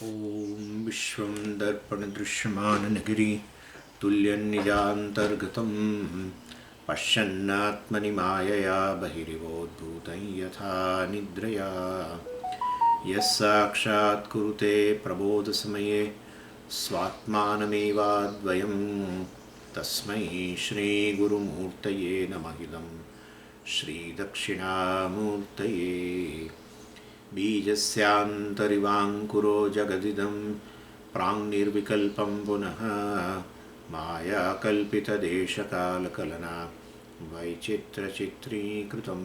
ॐ विश्वं दर्पणदृश्यमाननगरी तुल्यन्निजान्तर्गतं पश्यन्नात्मनि मायया बहिरिवोद्भूतं यथा निद्रया यः साक्षात् कुरुते प्रबोधसमये स्वात्मानमेवाद्वयं तस्मै श्रीगुरुमूर्तये नमः इदं श्रीदक्षिणामूर्तये बीजस्यान्तरिवाङ्कुरो जगदिदं प्राङ्निर्विकल्पं पुनः मायाकल्पितदेशकालकलना वैचित्रचित्रीकृतं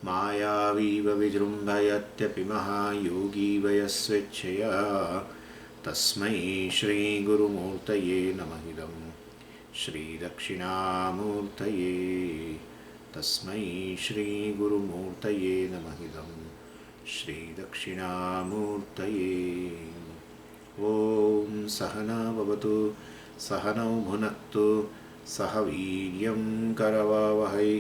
मायावीव विजृम्भयत्यपि महायोगी वयस्वेच्छया तस्मै श्रीगुरुमूर्तये नमः इदं श्रीदक्षिणामूर्तये तस्मै श्रीगुरुमूर्तये नमः इदं श्रीदक्षिणामूर्तये। ॐ सहना भवतु सहनौ भुनक्तु सह वीर्यं करवावहै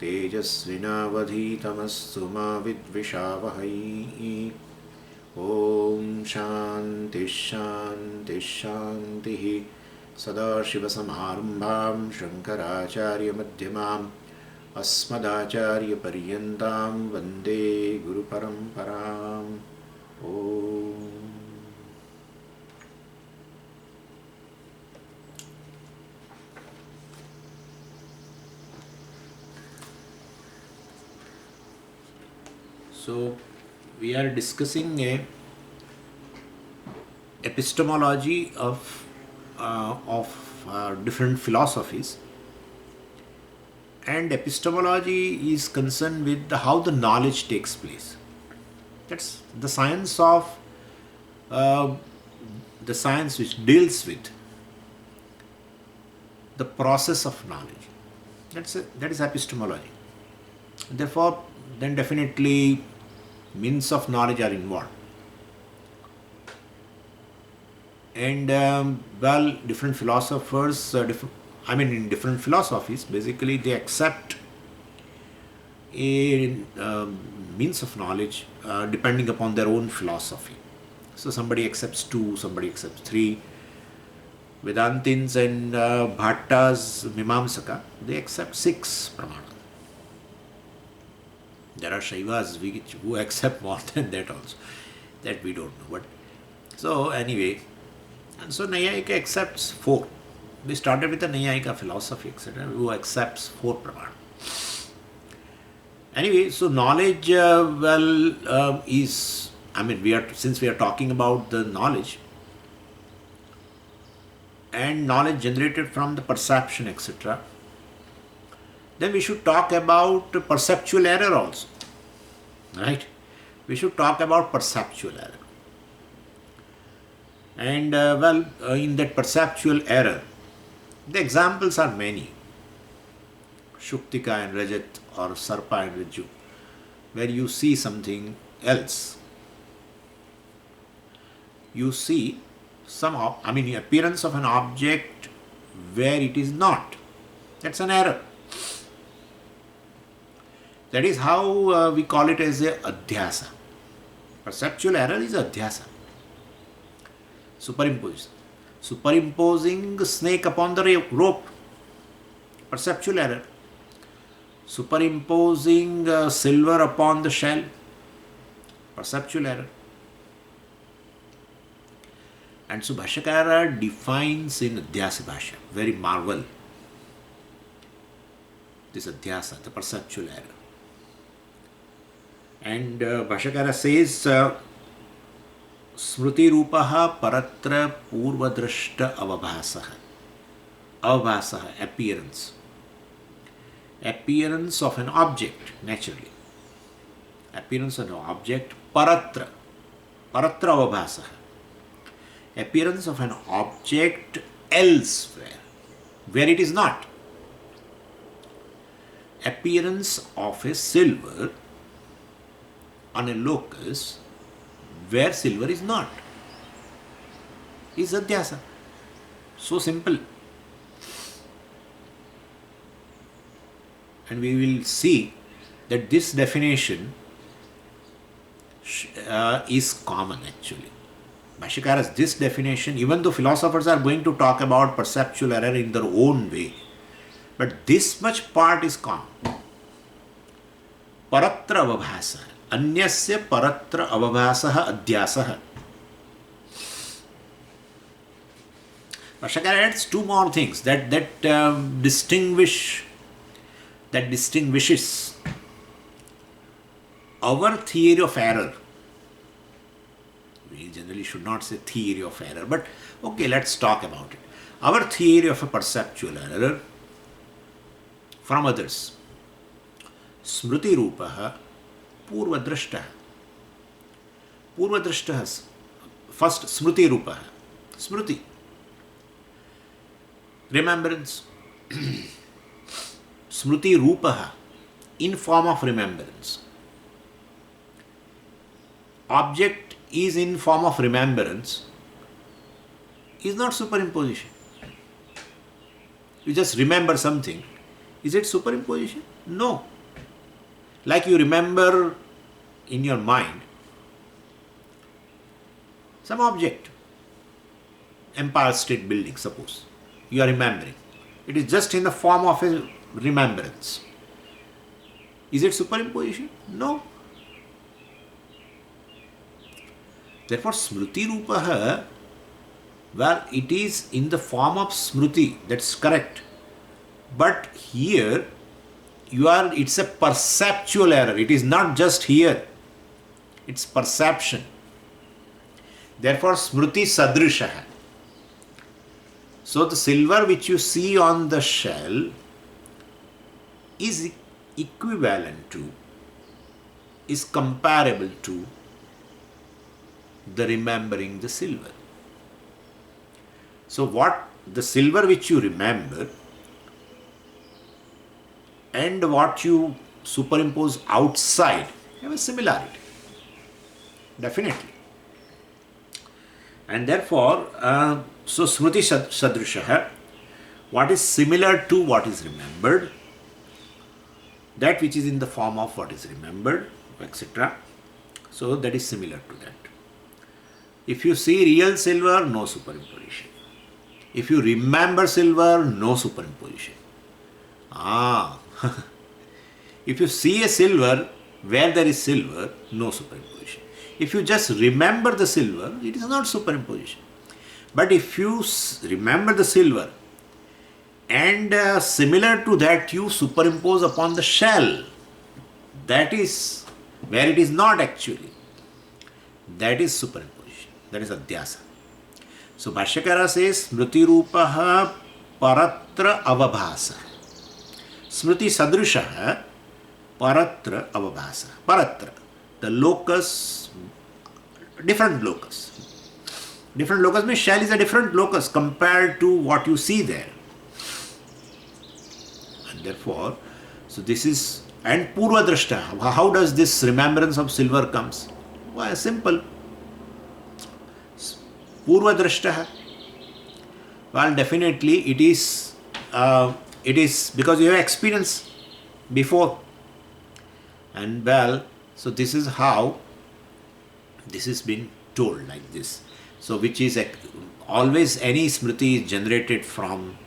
तेजस्विनावधीतमस्तु मा विद्विषावहै। ॐ शान्तिः शान्तिः शान्तिः। सदाशिवसमारम्भां शङ्कराचार्यमध्यमाम् अस्मदाचार्यपर्यन्तां वन्दे गुरुपरम्पराम्। ॐ So we are discussing a epistemology of different philosophies, and epistemology is concerned with how the knowledge takes place. That's the science of the science which deals with the process of knowledge. That is epistemology. Therefore, then definitely means of knowledge are involved. And different philosophers, in different philosophies, basically they accept a means of knowledge depending upon their own philosophy. So somebody accepts 2, somebody accepts 3. Vedantins and Bhattas, Mimamsaka, they accept 6 pramana. There are Shaivas who accept more than that also. That we don't know. But so anyway, and so Nayayika accepts 4. We started with the Nayayika philosophy, etc., who accepts 4 pramana. Anyway, so knowledge, is, since we are talking about the knowledge, and knowledge generated from the perception, etc., then we should talk about perceptual error also. Right? We should talk about perceptual error. And in that perceptual error, the examples are many. Shuktika and Rajat, or Sarpa and Raju, where you see something else. You see appearance of an object where it is not. That's an error. That is how we call it as a adhyasa. Perceptual error is adhyasa. Superimposing snake upon the rope. Perceptual error. Superimposing silver upon the shell. Perceptual error. And so Bhashyakara defines in Adhyasa Bhashya, very marvel, this Adhyasa, the perceptual error. And Bhashyakara says, Smruti Rupaha Paratra Purvadrashta Avabhasaha. Avabhasaha, appearance. Appearance of an object, naturally. Appearance of an object, Paratra. Paratra Avabhasaha. Appearance of an object elsewhere, where it is not. Appearance of a silver on a locus where silver is not is adhyasa. So simple. And we will see that this definition is common actually. Bhashyakara's this definition, even though philosophers are going to talk about perceptual error in their own way, but this much part is common. Paratra avabhasa. Anyasya paratra avabhasah adhyasah. Bhashyakara adds two more things that distinguishes our theory of error. We generally should not say theory of error, but okay, let's talk about it. Our theory of a perceptual error from others. Smriti rupaha purvadrashtaha. Purvadrashtaha. First, smriti rupaha. Smriti. Remembrance. Smriti rupaha. In form of remembrance. Object is in form of remembrance is not superimposition. You just remember something. Is it superimposition? No. Like you remember in your mind some object, Empire State Building, suppose. You are remembering. It is just in the form of a remembrance. Is it superimposition? No. Therefore, smriti rupaha, well, it is in the form of smriti, that's correct. But here, it's a perceptual error. It is not just here. It's perception. Therefore, smriti sadrishaha. So, the silver which you see on the shell is equivalent to, is comparable to the remembering the silver. So what the silver which you remember and what you superimpose outside have a similarity. Definitely. And therefore, so smriti sadrishaha, what is similar to what is remembered, that which is in the form of what is remembered, etc. So that is similar to that. If you see real silver, no superimposition. If you remember silver, no superimposition. If you see a silver where there is silver, no superimposition. If you just remember the silver, it is not superimposition. But if you remember the silver and similar to that you superimpose upon the shell, that is where it is not actually, that is superimposition. That is adhyasa. So Bhashyakara says smriti rupaha paratra avabhasa. Smriti sadrishaha paratra avabhasa. Paratra, the locus, different locus. Different locus means shell is a different locus compared to what you see there. And therefore, so this is, and purva drashta. How does this remembrance of silver comes? Why, simple. Purva drashtaha. Well, definitely it is because you have experience before. And well, so this is how this is been told like this. So which is always any smriti is generated from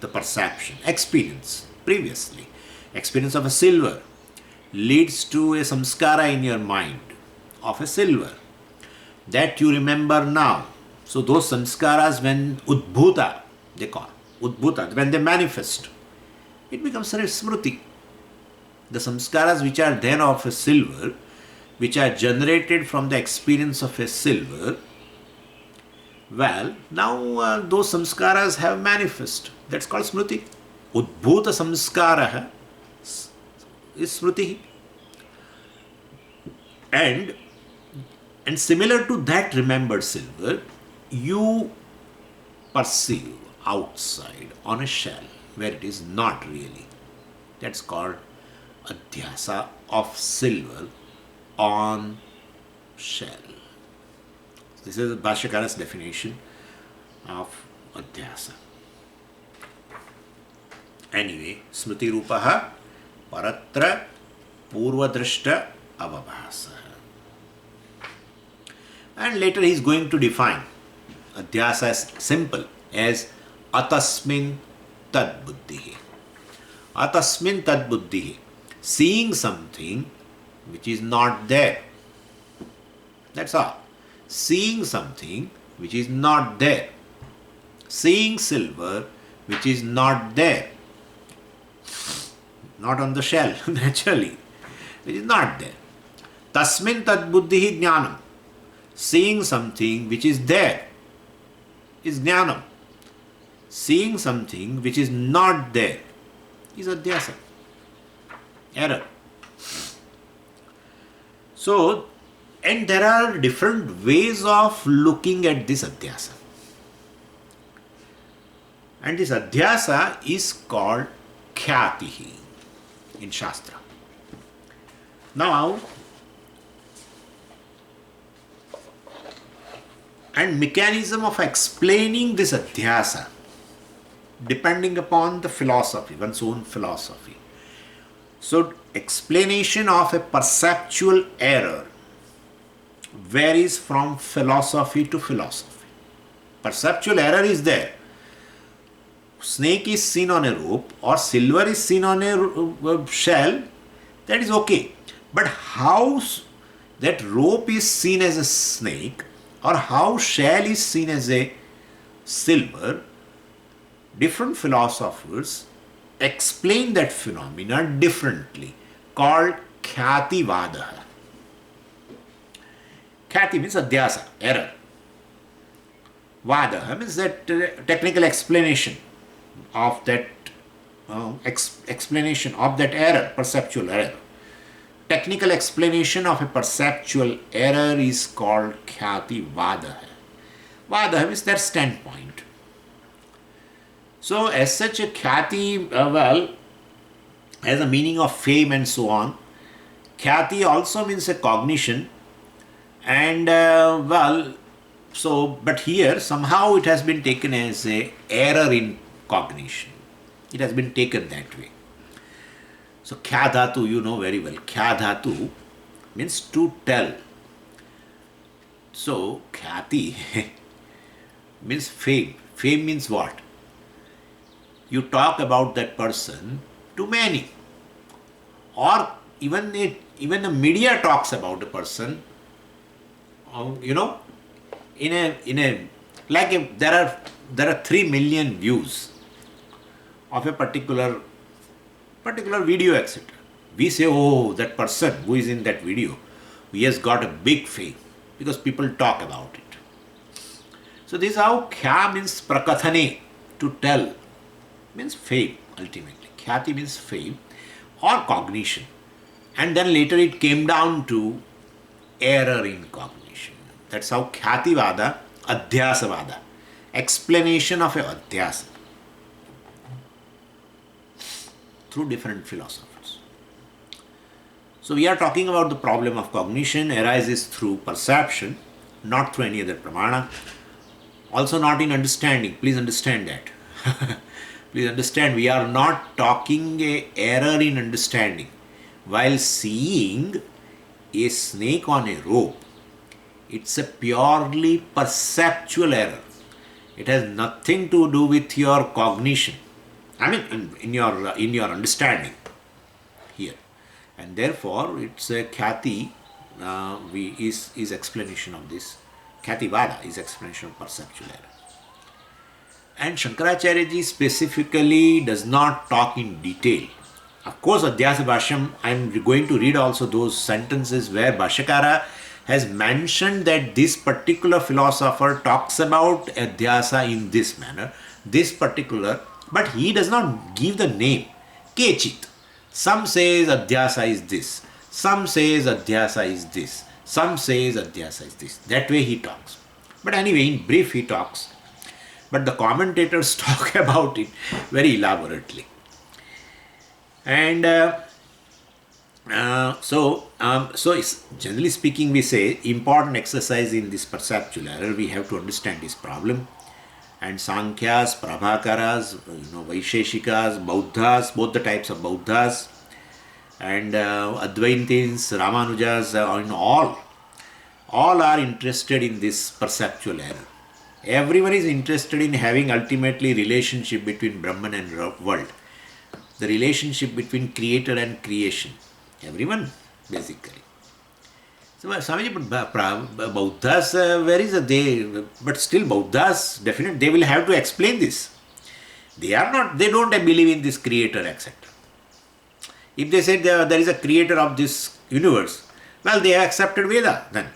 the perception, experience previously. Experience of a silver leads to a samskara in your mind of a silver that you remember now. So those samskaras, when udbhuta, they call, udbhuta, when they manifest, it becomes a smriti. The samskaras which are then of a silver, which are generated from the experience of a silver, well, now those samskaras have manifest. That's called smriti. Udbhuta samskara is smriti. And similar to that remembered silver, you perceive outside on a shell where it is not really. That's called adhyasa of silver on shell. This is Bhashyakara's definition of adhyasa. Anyway, smriti rupaha paratra purvadrashta avabhasa. And later he is going to define adhyasa as simple as atasmin tad buddhi. Atasmin tad buddhi. Seeing something which is not there. That's all. Seeing something which is not there. Seeing silver which is not there. Not on the shelf, naturally. It is not there. Tasmin tad buddhi jnanam. Seeing something which is there is jnanam. Seeing something which is not there is adhyasa. Error. So, and there are different ways of looking at this adhyasa. And this adhyasa is called khyatihi in Shastra. Now, and mechanism of explaining this adhyasa depending upon the philosophy, one's own philosophy. So, explanation of a perceptual error varies from philosophy to philosophy. Perceptual error is there. Snake is seen on a rope or silver is seen on a shell, that is okay. But how that rope is seen as a snake or how shell is seen as a silver, different philosophers explain that phenomena differently, called khyati-vada. Khyati means adhyasa, error. Vada means that technical explanation of that explanation of that error, perceptual error. Technical explanation of a perceptual error is called khyati-vada. Vada means their standpoint. So, as such, a khyati, has a meaning of fame and so on. Khyati also means a cognition, and but here somehow it has been taken as a error in cognition. It has been taken that way. So, kya dhatu, you know very well. Kya dhatu means to tell. So, khyati means fame. Fame means what? You talk about that person to many, or even the media talks about a person. There are 3 million views of a particular video, etc. We say, oh, that person who is in that video, he has got a big fame because people talk about it. So this is how kya means prakathane, to tell, means fame ultimately. Khyati means fame or cognition. And then later it came down to error in cognition. That's how khyati-vada, adhyasa-vada, explanation of a adhyasa through different philosophers. So we are talking about the problem of cognition arises through perception, not through any other pramana. Also not in understanding. Please understand that. Please understand, we are not talking a error in understanding. While seeing a snake on a rope, it's a purely perceptual error. It has nothing to do with your cognition. I mean, in your understanding here, and therefore it's a khyati. Is explanation of this. Khyati-vada is explanation of perceptual error. And Shankaracharya ji specifically does not talk in detail. Of course, Adhyasa Bhashyam, I am going to read also those sentences where Bhashyakara has mentioned that this particular philosopher talks about Adhyasa in this manner, this particular, but he does not give the name. Kechit. Some says Adhyasa is this, some says Adhyasa is this, some says Adhyasa is this. That way he talks. But anyway, in brief he talks. But the commentators talk about it very elaborately. And so generally speaking, we say important exercise in this perceptual error, we have to understand this problem. And Sankhyas, Prabhakaras, Vaisheshikas, Bauddhas, both the types of Bauddhas, and Advaitins, Ramanujas, all are interested in this perceptual error. Everyone is interested in having ultimately relationship between Brahman and world, the relationship between creator and creation. Everyone, basically. So, Swamiji, but Buddhas, where is they? But still, Buddhas, definitely, they will have to explain this. They are not, they don't believe in this creator, etc. If they say there is a creator of this universe, well, they have accepted Veda then.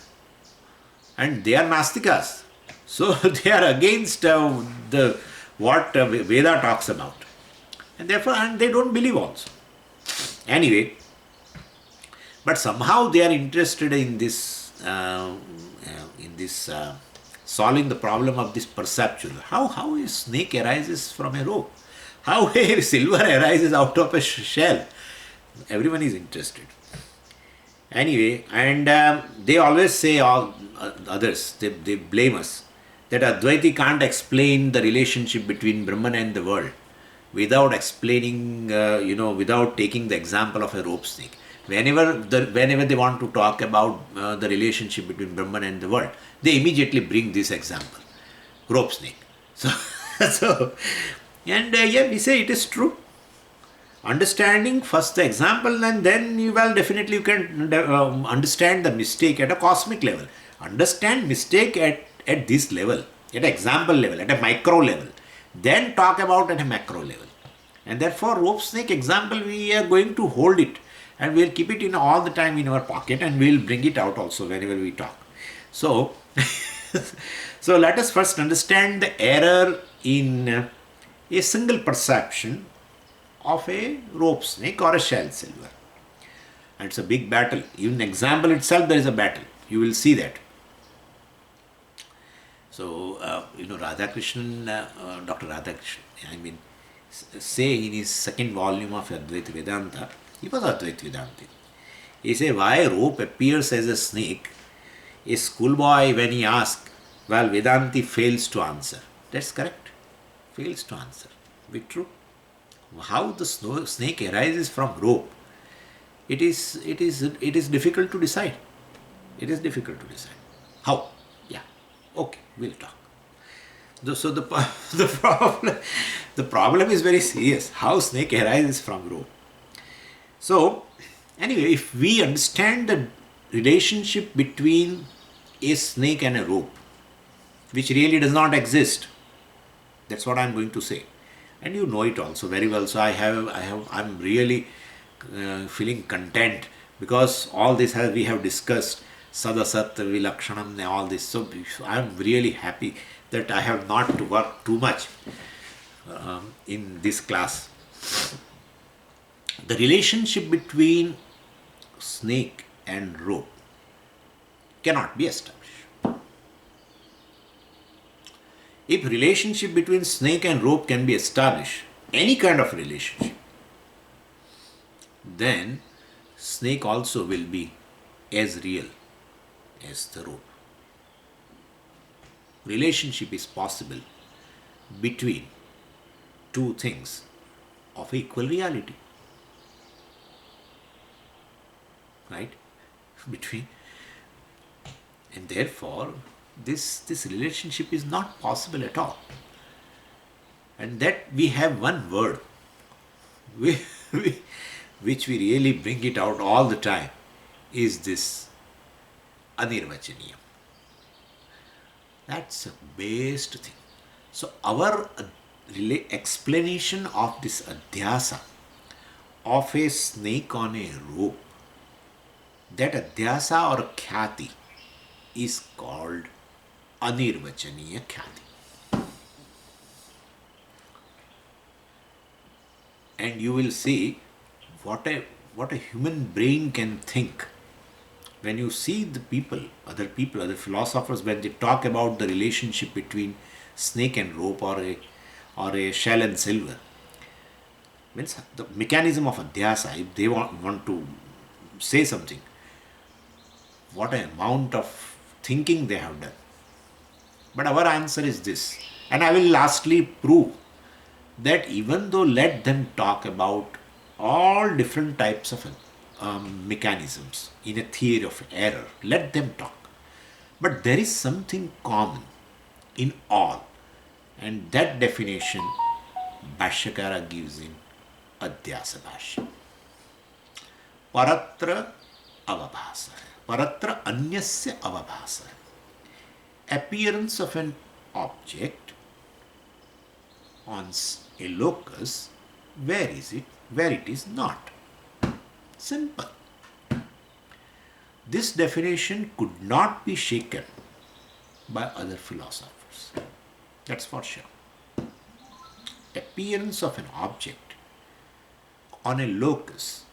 And they are Nastikas. So they are against the what Veda talks about. And therefore, and they don't believe also. Anyway, but somehow they are interested in this, solving the problem of this perceptual. How a snake arises from a rope? How a silver arises out of a shell? Everyone is interested. Anyway, and they always say, all others, they blame us, that Advaiti can't explain the relationship between Brahman and the world without explaining, without taking the example of a rope snake. Whenever they want to talk about the relationship between Brahman and the world, they immediately bring this example, rope snake. So, we say it is true. Understanding first the example, and then you can understand the mistake at a cosmic level. Understand mistake at this level, at example level, at a micro level. Then talk about at a macro level. And therefore, rope snake example, we are going to hold it and we'll keep it in all the time in our pocket, and we'll bring it out also whenever we talk. So, so let us first understand the error in a single perception of a rope snake or a shell silver. And it's a big battle. Even example itself, there is a battle. You will see that. So, Radhakrishnan, Dr. Radhakrishnan, say in his second volume of Advaita Vedanta, he was Advaita Vedanta. He said, why rope appears as a snake? A schoolboy, when he asks, well, Vedanti fails to answer. That's correct. Fails to answer. Be true. How the snake arises from rope, it is difficult to decide. It is difficult to decide. How? Yeah. Okay, we'll talk. So the problem is very serious. How snake arises from rope. So anyway, if we understand the relationship between a snake and a rope, which really does not exist, that's what I'm going to say. And you know it also very well. So I'm really feeling content, because all this we have discussed, Sadasat, Vilakshanam, all this. So I'm really happy that I have not to work too much in this class. The relationship between snake and rope cannot be established. If relationship between snake and rope can be established, any kind of relationship, then snake also will be as real as the rope. Relationship is possible between two things of equal reality. Right? And therefore, this relationship is not possible at all. And that we have one word which we really bring it out all the time, is this Anirvachaniyam. That's a best thing. So our explanation of this adhyasa of a snake on a rope, that adhyasa or khyati is called Anirvachaniya Khyati. And you will see what a human brain can think. When you see the other philosophers, when they talk about the relationship between snake and rope, or a shell and silver, means the mechanism of adhyasa, if they want to say something, what an amount of thinking they have done. But our answer is this, and I will lastly prove that even though let them talk about all different types of mechanisms in a theory of error, let them talk. But there is something common in all, and that definition Bhashyakara gives in Adhyasa Bhashya. Paratra avabhasa. Paratra anyasya avabhasa. Appearance of an object on a locus where it is not. Simple. This definition could not be shaken by other philosophers. That's for sure. Appearance of an object on a locus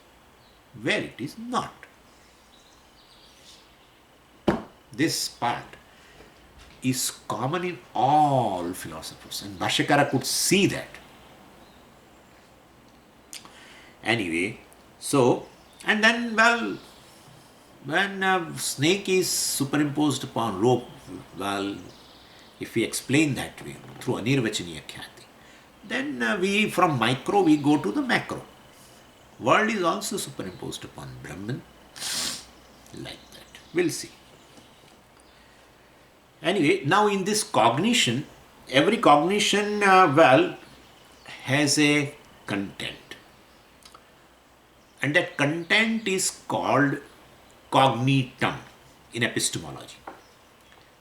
where it is not. This part is common in all philosophers, and Bhashyakara could see that. Anyway, so, and then, well, when a snake is superimposed upon rope, well, if we explain that way through Anirvachaniya Khyati, then we from micro we go to the macro. World is also superimposed upon Brahman, like that. We'll see. Anyway, now in this cognition, every cognition, has a content. And that content is called cognitum in epistemology.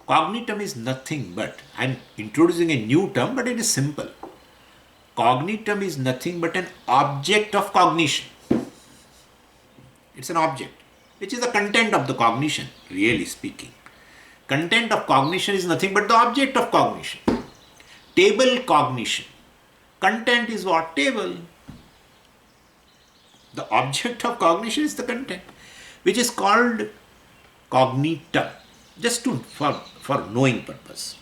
Cognitum is nothing but, I am introducing a new term, but it is simple. Cognitum is nothing but an object of cognition. It's an object, which is the content of the cognition, really speaking. Content of cognition is nothing but the object of cognition. Table cognition. Content is what? Table. The object of cognition is the content, which is called cognitum. Just for knowing purpose.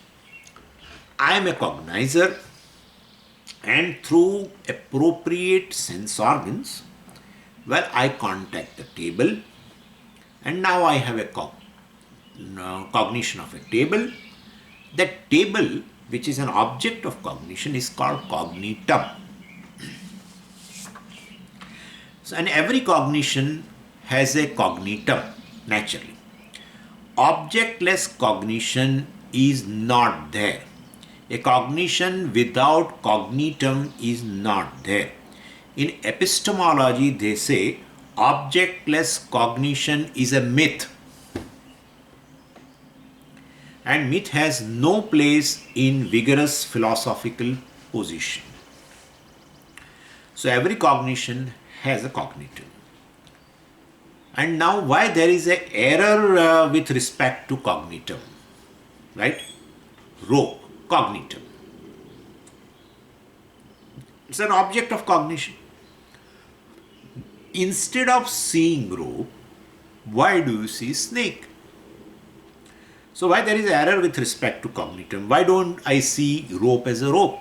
I am a cognizer, and through appropriate sense organs, I contact the table, and now I have a cognition of a table. That table, which is an object of cognition, is called cognitum. So, and every cognition has a cognitum, naturally. Objectless cognition is not there. A cognition without cognitum is not there. In epistemology, they say objectless cognition is a myth. And myth has no place in vigorous philosophical position. So every cognition has a cognitum. And now why there is an error with respect to cognitum, right? Rope, cognitum. It's an object of cognition. Instead of seeing rope, why do you see snake? So why there is error with respect to cognitum? Why don't I see rope as a rope?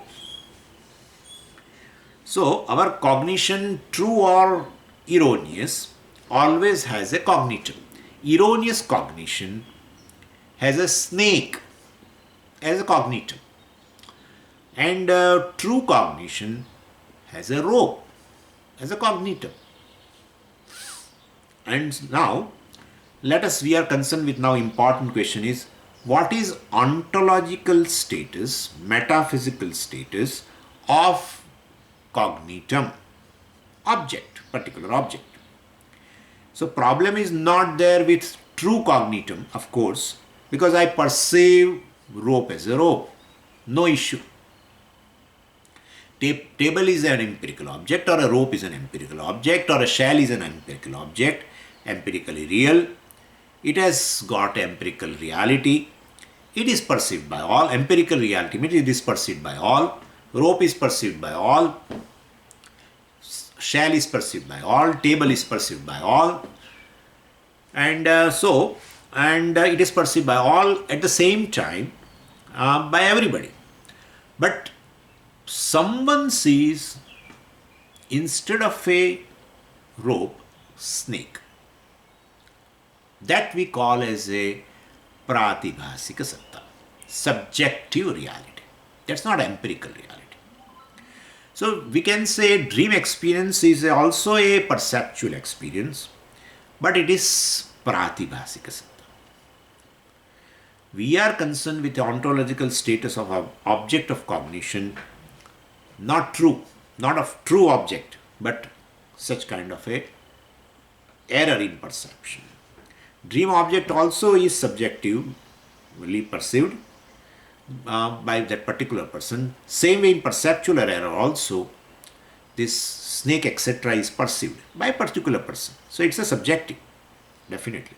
So our cognition, true or erroneous, always has a cognitum. Erroneous cognition has a snake as a cognitum, and true cognition has a rope as a cognitum. And now we are concerned with now important question is, what is ontological status, metaphysical status of cognitum, object, particular object. So problem is not there with true cognitum, of course, because I perceive rope as a rope, no issue. Table is an empirical object, or a rope is an empirical object, or a shell is an empirical object, empirically real. It has got empirical reality. It is perceived by all. Empirical reality means it is perceived by all. Rope is perceived by all. Shell is perceived by all. Table is perceived by all. And it is perceived by all at the same time by everybody. But someone sees, instead of a rope, snake. That we call as a pratibhasika satta, subjective reality. That's not empirical reality. So we can say dream experience is also a perceptual experience, but it is pratibhasika satta. We are concerned with the ontological status of our object of cognition, not true, not of true object, but such kind of a error in perception. Dream object also is subjectively perceived by that particular person. Same way in perceptual error also, this snake etc. is perceived by a particular person. So it's a subjective, definitely.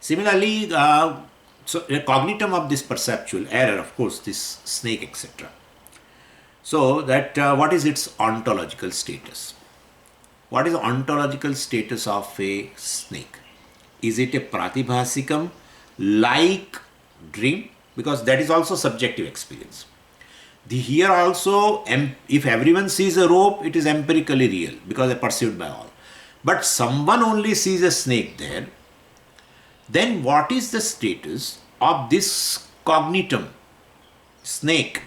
Similarly, so a cognitum of this perceptual error, of course, this snake etc. So that what is its ontological status? What is the ontological status of a snake? Is it a pratibhasikam like dream? Because that is also subjective experience. Here also, if everyone sees a rope, it is empirically real because they are perceived by all. But someone only sees a snake there, then what is the status of this cognitum, snake?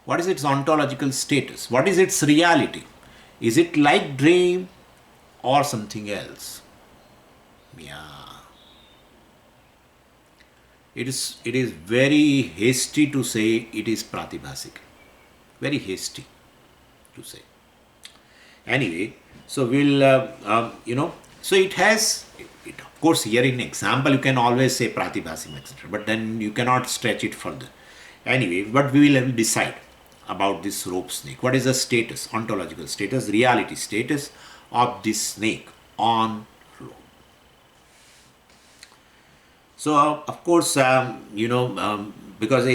What is its ontological status? What is its reality? Is it like dream or something else? Yeah. It is very hasty to say it is pratibhasik. Very hasty to say. Anyway, so we'll, so it has, of course, here in example, you can always say pratibhasik, etc. But then you cannot stretch it further. Anyway, but we will decide about this rope snake. What is the status, ontological status, reality status of this snake on rope? So, of course, because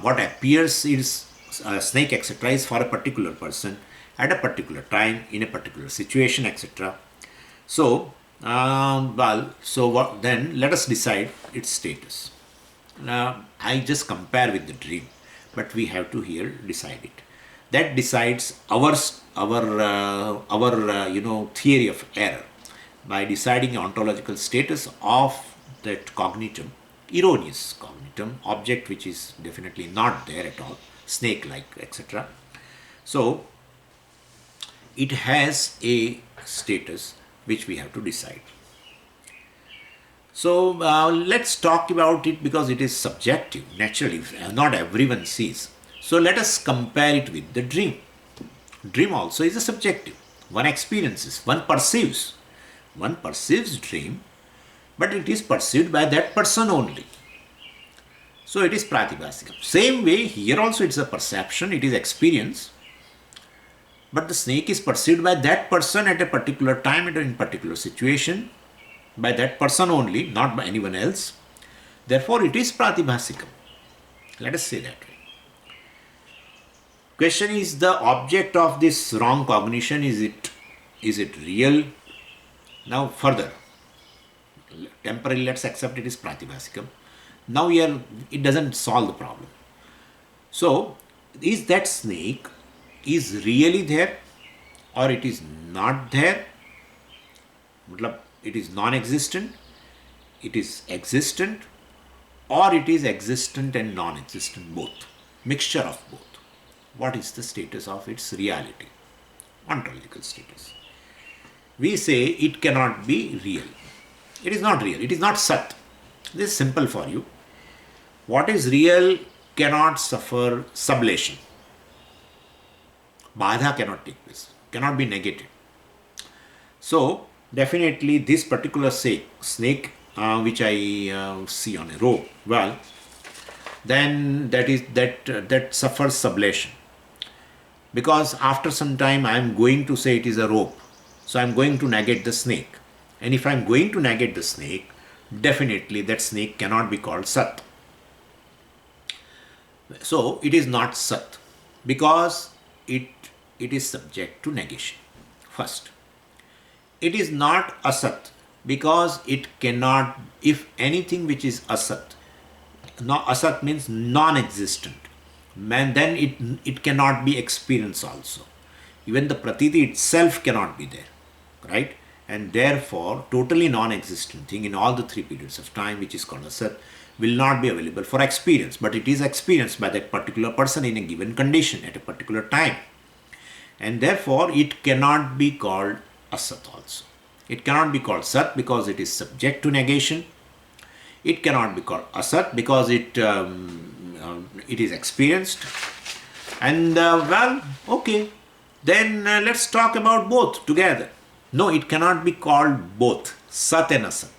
what appears is snake, etc., is for a particular person at a particular time in a particular situation, etc. So, then let us decide its status. Now, I just compare with the dream, but we have to here decide it. That decides our theory of error by deciding the ontological status of that cognitum, erroneous cognitum, object which is definitely not there at all, snake-like, etc. So, it has a status which we have to decide. So, let's talk about it because it is subjective, naturally, not everyone sees. So, let us compare it with the dream. Dream also is a subjective. One experiences, one perceives dream, but it is perceived by that person only. So it is pratibhasikam. Same way, here also it is a perception, it is experience, but the snake is perceived by that person at a particular time, at a particular situation, by that person only, not by anyone else. Therefore, it is pratibhasikam. Let us say that way. Question is, the object of this wrong cognition, is it real? Now further, temporarily let's accept it is pratibhasikam. Now here it doesn't solve the problem. So, is that snake is really there or it is not there? It is non-existent, it is existent, or it is existent and non-existent, both, mixture of both. What is the status of its reality, ontological status? We say it cannot be real. It is not real. It is not Sat. This is simple for you. What is real cannot suffer sublation. Badha cannot take place, cannot be negated. So, definitely this particular snake which I see on a rope, well, then that suffers sublation. Because after some time I am going to say it is a rope. So I am going to negate the snake. And if I am going to negate the snake, definitely that snake cannot be called Sat. So it is not Sat because it is subject to negation. First, it is not Asat because it cannot, if anything which is Asat, Asat means non-existent, then it cannot be experienced also. Even the pratiti itself cannot be there, right? And therefore, totally non-existent thing in all the three periods of time, which is called Asat, will not be available for experience, but it is experienced by that particular person in a given condition at a particular time. And therefore, it cannot be called Asat also. It cannot be called Sat because it is subject to negation. It cannot be called asat because it is experienced. And okay, then let's talk about both together. No, it cannot be called both sat and asat.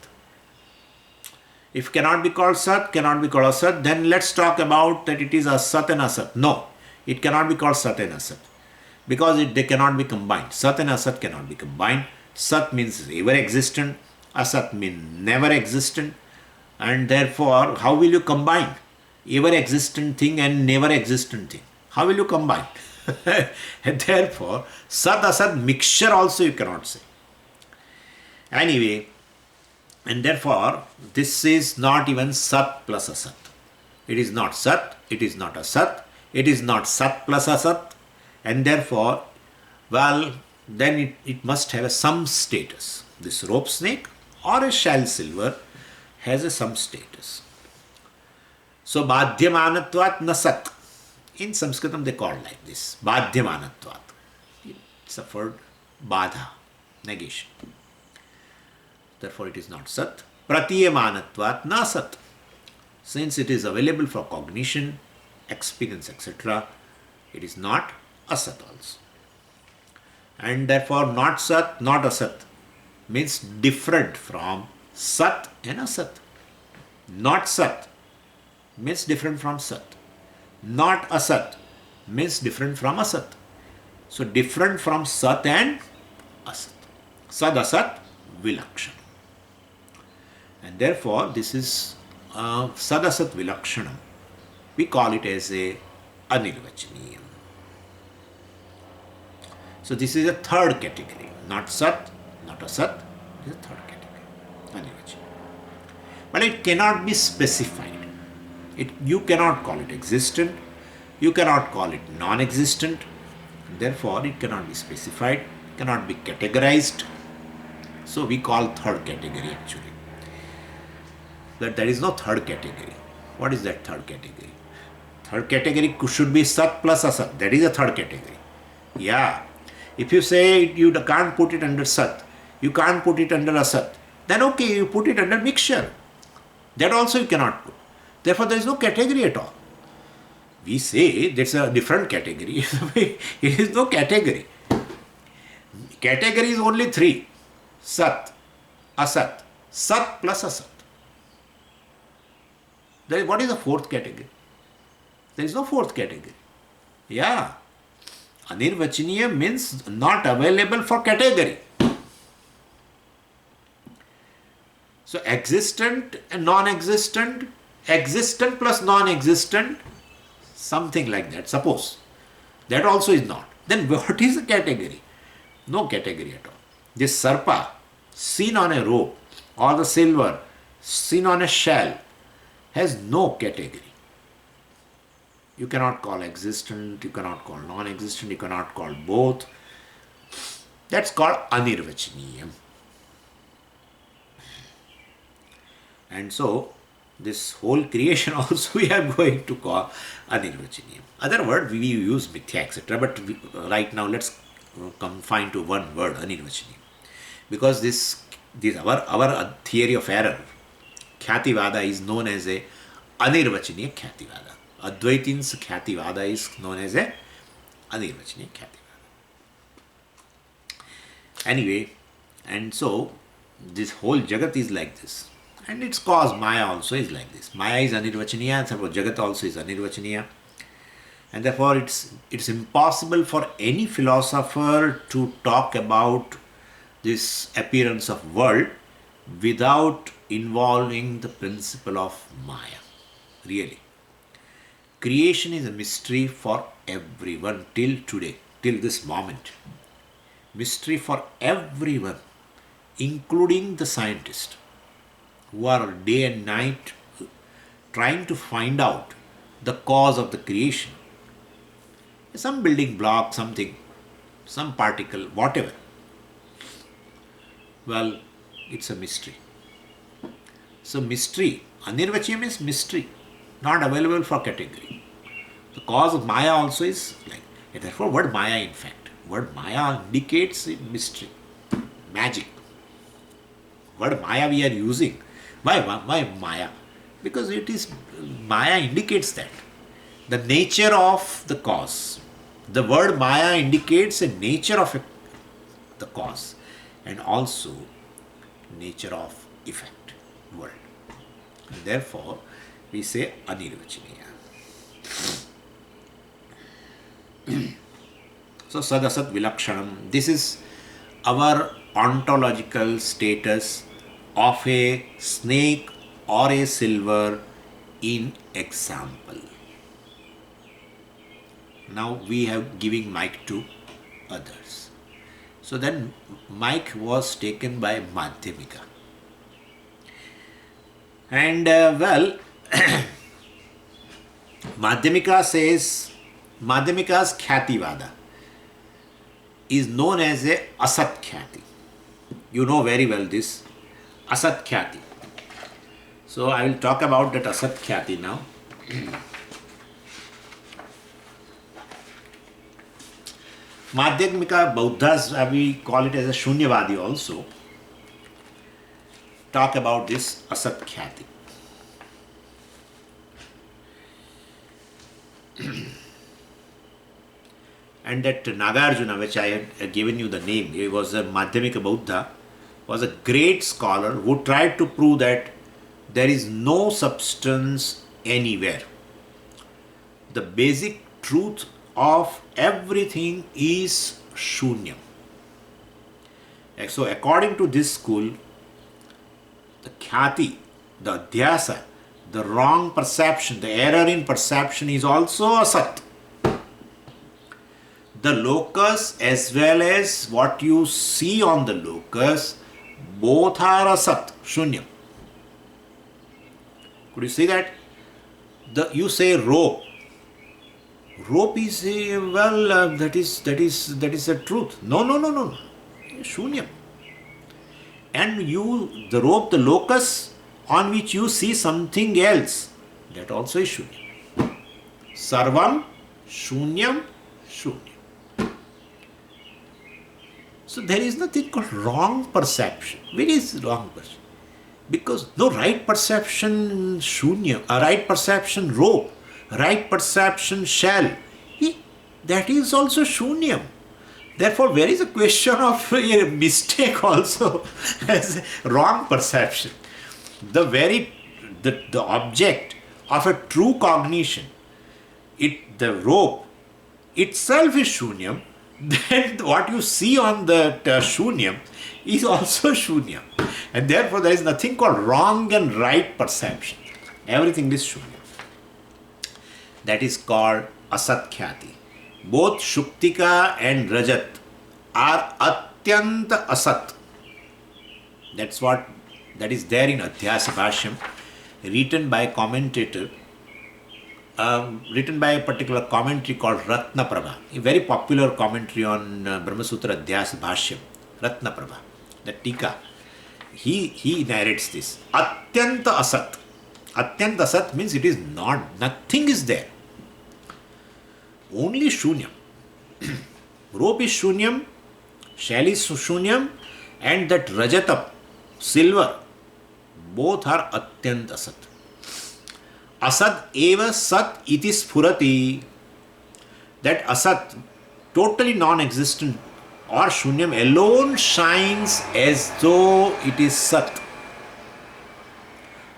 If cannot be called sat, cannot be called asat, then let's talk about that it is a sat and asat. No, it cannot be called sat and asat because they cannot be combined. Sat and asat cannot be combined. Sat means ever existent, asat means never existent, and therefore how will you combine ever existent thing and never existent thing? How will you combine? And therefore sat asat mixture also you cannot say. Anyway, and therefore this is not even sat plus asat. It is not sat, it is not asat, it is not sat plus asat, and therefore, well, then it must have some status. This rope snake or a shell silver has a some status. So badhyamanatvat na sat. In Sanskritam they call like this, badhyamanatvat. It suffered badha, negation. Therefore it is not sat. Pratiyamanatvat na sat. Since it is available for cognition, experience, etc., it is not asat also. And therefore not sat, not asat means different from sat and asat. Not sat means different from sat. Not asat means different from asat. So different from sat and asat. Sad asat vilakshana. And therefore this is sad asat vilakshana. We call it as a anirvachaniyam. So this is a third category. Not sat, not asat. This is a third category. Anirvachaniyam. But it cannot be specified. You cannot call it existent, you cannot call it non-existent, therefore it cannot be specified, cannot be categorized. So we call third category actually. That there is no third category. What is that third category? Third category should be sat plus asat. That is a third category. Yeah. If you say you can't put it under sat, you can't put it under asat, then okay, you put it under mixture. That also you cannot put. Therefore, there is no category at all. We say that's a different category. It is no category. Category is only three. Sat, asat, sat plus asat. What is the fourth category? There is no fourth category. Yeah. Anirvachaniyam means not available for category. So existent and non-existent, existent plus non-existent, something like that. Suppose that also is not. Then what is the category? No category at all. This sarpa seen on a rope or the silver seen on a shell has no category. You cannot call existent, you cannot call non-existent, you cannot call both. That's called anirvachaniyam. And so this whole creation also we are going to call anirvachaniyam. Other word we use mithya, etc. But right now let's confine to one word, anirvachaniyam. Because this our theory of error, Khyativada, is known as a anirvachaniya Khyativada. Advaitin's Khyativada is known as a anirvachaniya Khyativada. Anyway, and so this whole Jagat is like this. And its cause, Maya, also is like this. Maya is anirvachaniya, therefore Jagat also is anirvachaniya. And therefore it's impossible for any philosopher to talk about this appearance of world without involving the principle of Maya. Really. Creation is a mystery for everyone till today, till this moment. Mystery for everyone, including the scientist, who are day and night trying to find out the cause of the creation. Some building block, something, some particle, whatever. Well, it's a mystery. So mystery, anirvachaniyam is mystery, not available for category. The cause of Maya also is like, therefore word Maya in fact. Word Maya indicates mystery, magic. Word Maya we are using Why Maya? Because it is, Maya indicates that. The nature of the cause. The word Maya indicates a nature of the cause and also nature of effect, world. And therefore, we say anirvachaniya. So sadasat vilakshanam. This is our ontological status of a snake or a silver in example. Now we have giving mic to others. So then mic was taken by Madhyamika. And Madhyamika says, Madhyamika's Khyati-vada is known as a Asat Khyati. You know very well this Asat Khyati. So I will talk about that Asat Khyati now. Madhyamika Buddhas, we call it as a Shunyavadi also, talk about this Asat Khyati. And that Nagarjuna, which I had given you the name, he was a Madhyamika Buddha, was a great scholar who tried to prove that there is no substance anywhere. The basic truth of everything is Shunyam. So according to this school, the Khyati, the Adhyasa, the wrong perception, the error in perception is also Asat. The locus as well as what you see on the locus, both are Asat, Shunyam. Could you see that? You say rope. Rope is that is the truth. No. Shunyam. And the rope, the locus on which you see something else, that also is Shunyam. Sarvam, Shunyam, Shunyam. So there is nothing called wrong perception. Where is wrong perception? Because no right perception Shunyam, a right perception rope, right perception shell, that is also Shunyam. Therefore, where is a question of a mistake also as wrong perception? The object of a true cognition, the rope itself is Shunyam, then what you see on the Shunyam is also Shunyam. And therefore, there is nothing called wrong and right perception. Everything is Shunyam. That is called Asat Khyati. Both Shuktika and Rajat are Atyanta Asat. That is there in Adhyasa Bhashyam, written by a commentator, written by a particular commentary called Ratnaprabha, a very popular commentary on Brahma Sutra Adhyasa Bhashyam, Ratnaprabha, the Tika. He narrates this. Atyanta Asat. Atyanta Asat means it is nothing is there. Only Shunyam. Rope is Shunyam, shell is Shunyam, and that Rajatam, silver, both are Atyanta Asat. Asat eva Sat iti Sphurati. That Asat, totally non-existent, or Shunyam alone shines as though it is Sat.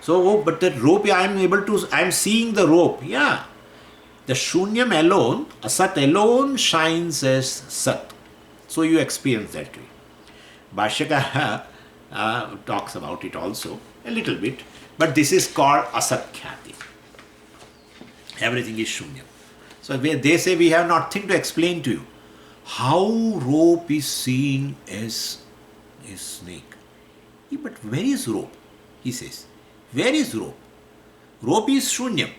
So, but that rope, I am seeing the rope. Yeah. The Shunyam alone, Asat alone shines as Sat. So you experience that way. Bhashyaka talks about it also a little bit. But this is called Asat Khyati. Everything is Shunyam. So they say we have nothing to explain to you. How rope is seen as a snake. But where is rope? He says. Where is rope? Rope is Shunyam.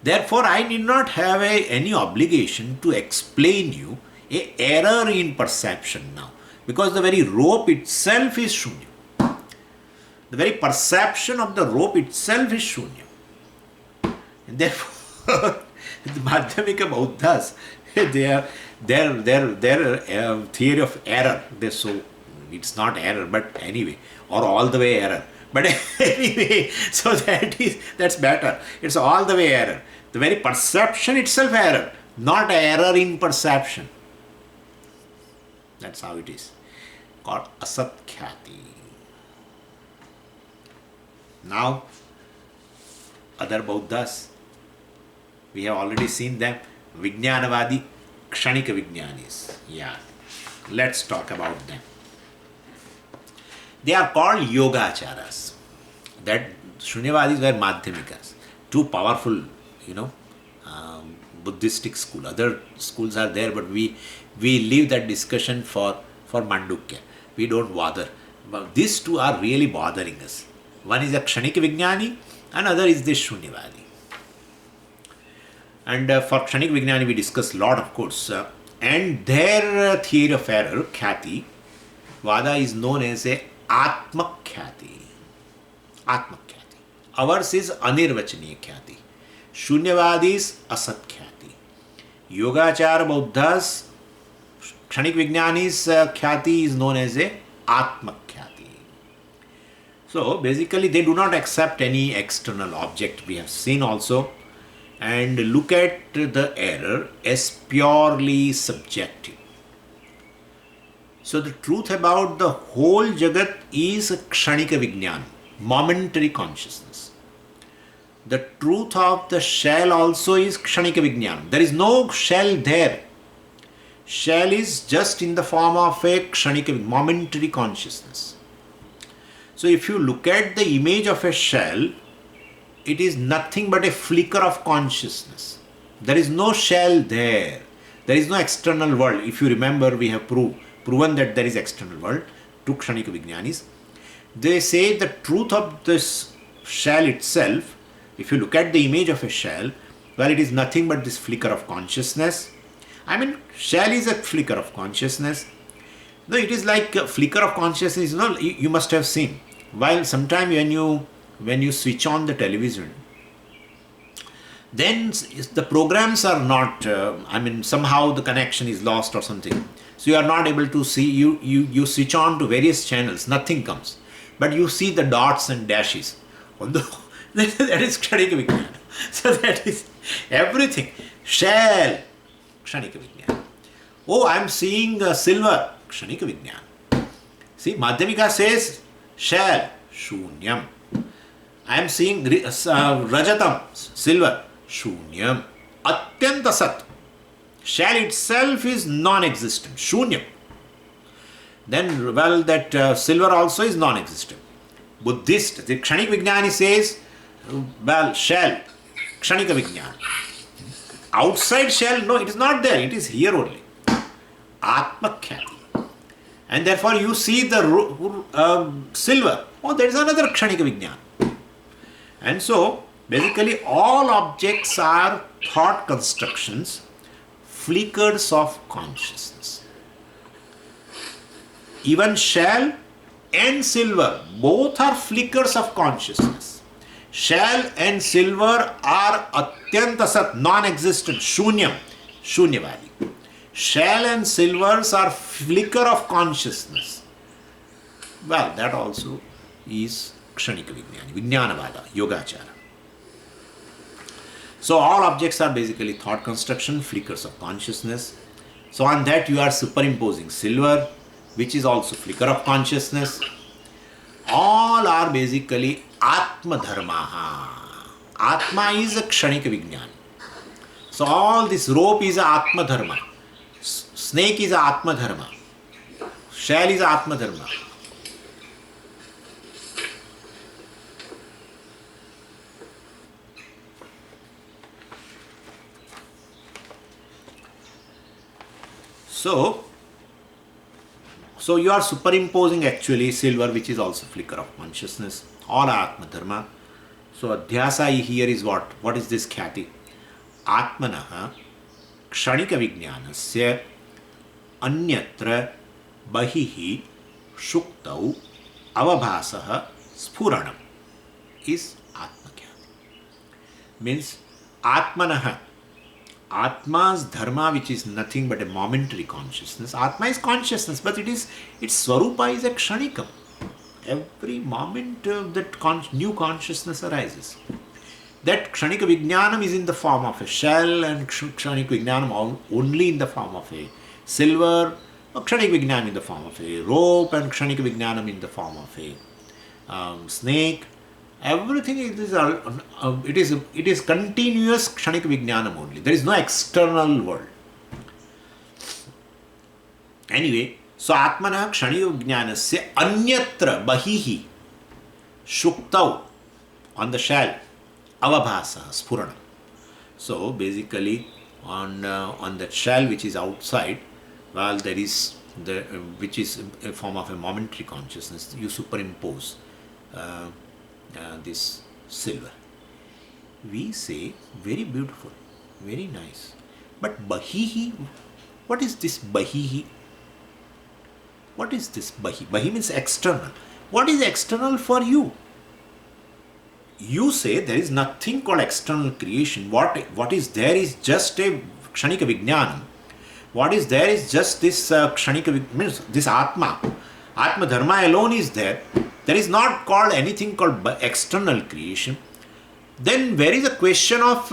Therefore, I need not have any obligation to explain you a error in perception now. Because the very rope itself is Shunyam. The very perception of the rope itself is Shunyam. And therefore, the Madhyamika Buddhas, their theory of error, it's not error, but anyway, or all the way error. But anyway, so that's better. It's all the way error. The very perception itself error, not error in perception. That's how it is. Called asat-khyati. Now, other Buddhas, we have already seen them. Vijnanavadi, Kshanika Vijnanis. Yeah. Let's talk about them. They are called Yogacharas. That Shunyavadis were Madhyamikas. Two powerful, Buddhistic school. Other schools are there, but we leave that discussion for Mandukya. We don't bother. But these two are really bothering us. One is a Kshanika Vijnani, another is this Shunyavadi. And for Kshanik Vijnani we discussed a lot, of course. And their theory of error, Khyati, Vada, is known as a Atma Khyati. Atma Khyati. Ours is Anirvachaniya Khyati. Shunyavadi is Asat Khyati. Yogachara Buddhas, Kshanik Vijnani's Khyati is known as a Atma Khyati. So basically they do not accept any external object. We have seen also. And look at the error as purely subjective. So the truth about the whole Jagat is Kshanika Vijnana, momentary consciousness. The truth of the shell also is Kshanika Vijnana. There is no shell there. Shell is just in the form of a Kshanika, momentary consciousness. So if you look at the image of a shell, it is nothing but a flicker of consciousness. There is no shell there. There is no external world. If you remember, we have proven that there is external world to Kshanika Vijnanis. They say the truth of this shell itself, if you look at the image of a shell, well, it is nothing but this flicker of consciousness. I mean, shell is a flicker of consciousness. No, it is like a flicker of consciousness. You must have seen. While sometime when you switch on the television, then the programs are not, somehow the connection is lost or something. So you are not able to see, you switch on to various channels, nothing comes. But you see the dots and dashes. Although that is Kshanika Vijnana. So that is everything. Shell, Kshanika Vijnana. Oh, I am seeing silver, Kshanika Vijnana. See, Madhyamika says shell, Shunyam. I am seeing Rajatam, silver, Shunyam. Atyanta Sat. Shell itself is non-existent, Shunyam. Then, well, that silver also is non-existent. Buddhist, the Kshanik Vijnani says, well, shell, Kshanika Vijnana. Outside shell, no, it is not there, it is here only. Atma Khyati. And therefore you see the silver. Oh, there is another Kshanika Vijnana. And so, basically all objects are thought constructions, flickers of consciousness. Even shell and silver, both are flickers of consciousness. Shell and silver are atyanta sat, non-existent, shunyam, shunyavadi. Shell and silvers are flicker of consciousness. Well, that also is Kshanika Vijnani, Vijnanavada, Yogachara. So all objects are basically thought construction, flickers of consciousness. So on that you are superimposing silver, which is also flicker of consciousness. All are basically Atma Dharmaha. Atma is a Kshanika Vijnana. So all this rope is a Atma Dharma. Snake is a Atma Dharma. Shell is a Atma Dharma. So you are superimposing actually silver, which is also flicker of consciousness, or Atma Dharma. So Adhyasa here is what? What is this Khyati? Atmanaha Kshanika Vijnanasya Anyatra Bahihi Shuktau Avabhasaha Sphuranam is Atma Khyati. Means Atmanaha, Atma's dharma, which is nothing but a momentary consciousness. Atma is consciousness, but its Swarupa is a Kshanikam. every moment that new consciousness arises. That Kshanika Vijnanam is in the form of a shell, and Kshanika Vijnanam only in the form of a silver, or Kshanika Vijnanam in the form of a rope, and Kshanika Vijnanam in the form of a snake. Everything it is continuous Kshanika Vijnanam only. There is no external world. Anyway, so Atmana Kshanika Vijnanasya Anyatra Bahihi Shuktau on the shell Avabhasa Spurana. So basically on that shell which is outside, well, there is which is a form of a momentary consciousness. You superimpose this silver. We say very beautiful, very nice. But Bahihi, what is this Bahihi? What is this Bahi? Bahi means external. What is external for you? You say there is nothing called external creation. What is there is just a Kshanika Vijnanam. What is there is just this Kshanika, means this Atma. Atma Dharma alone is there. There is not called anything called external creation. Then where is the question of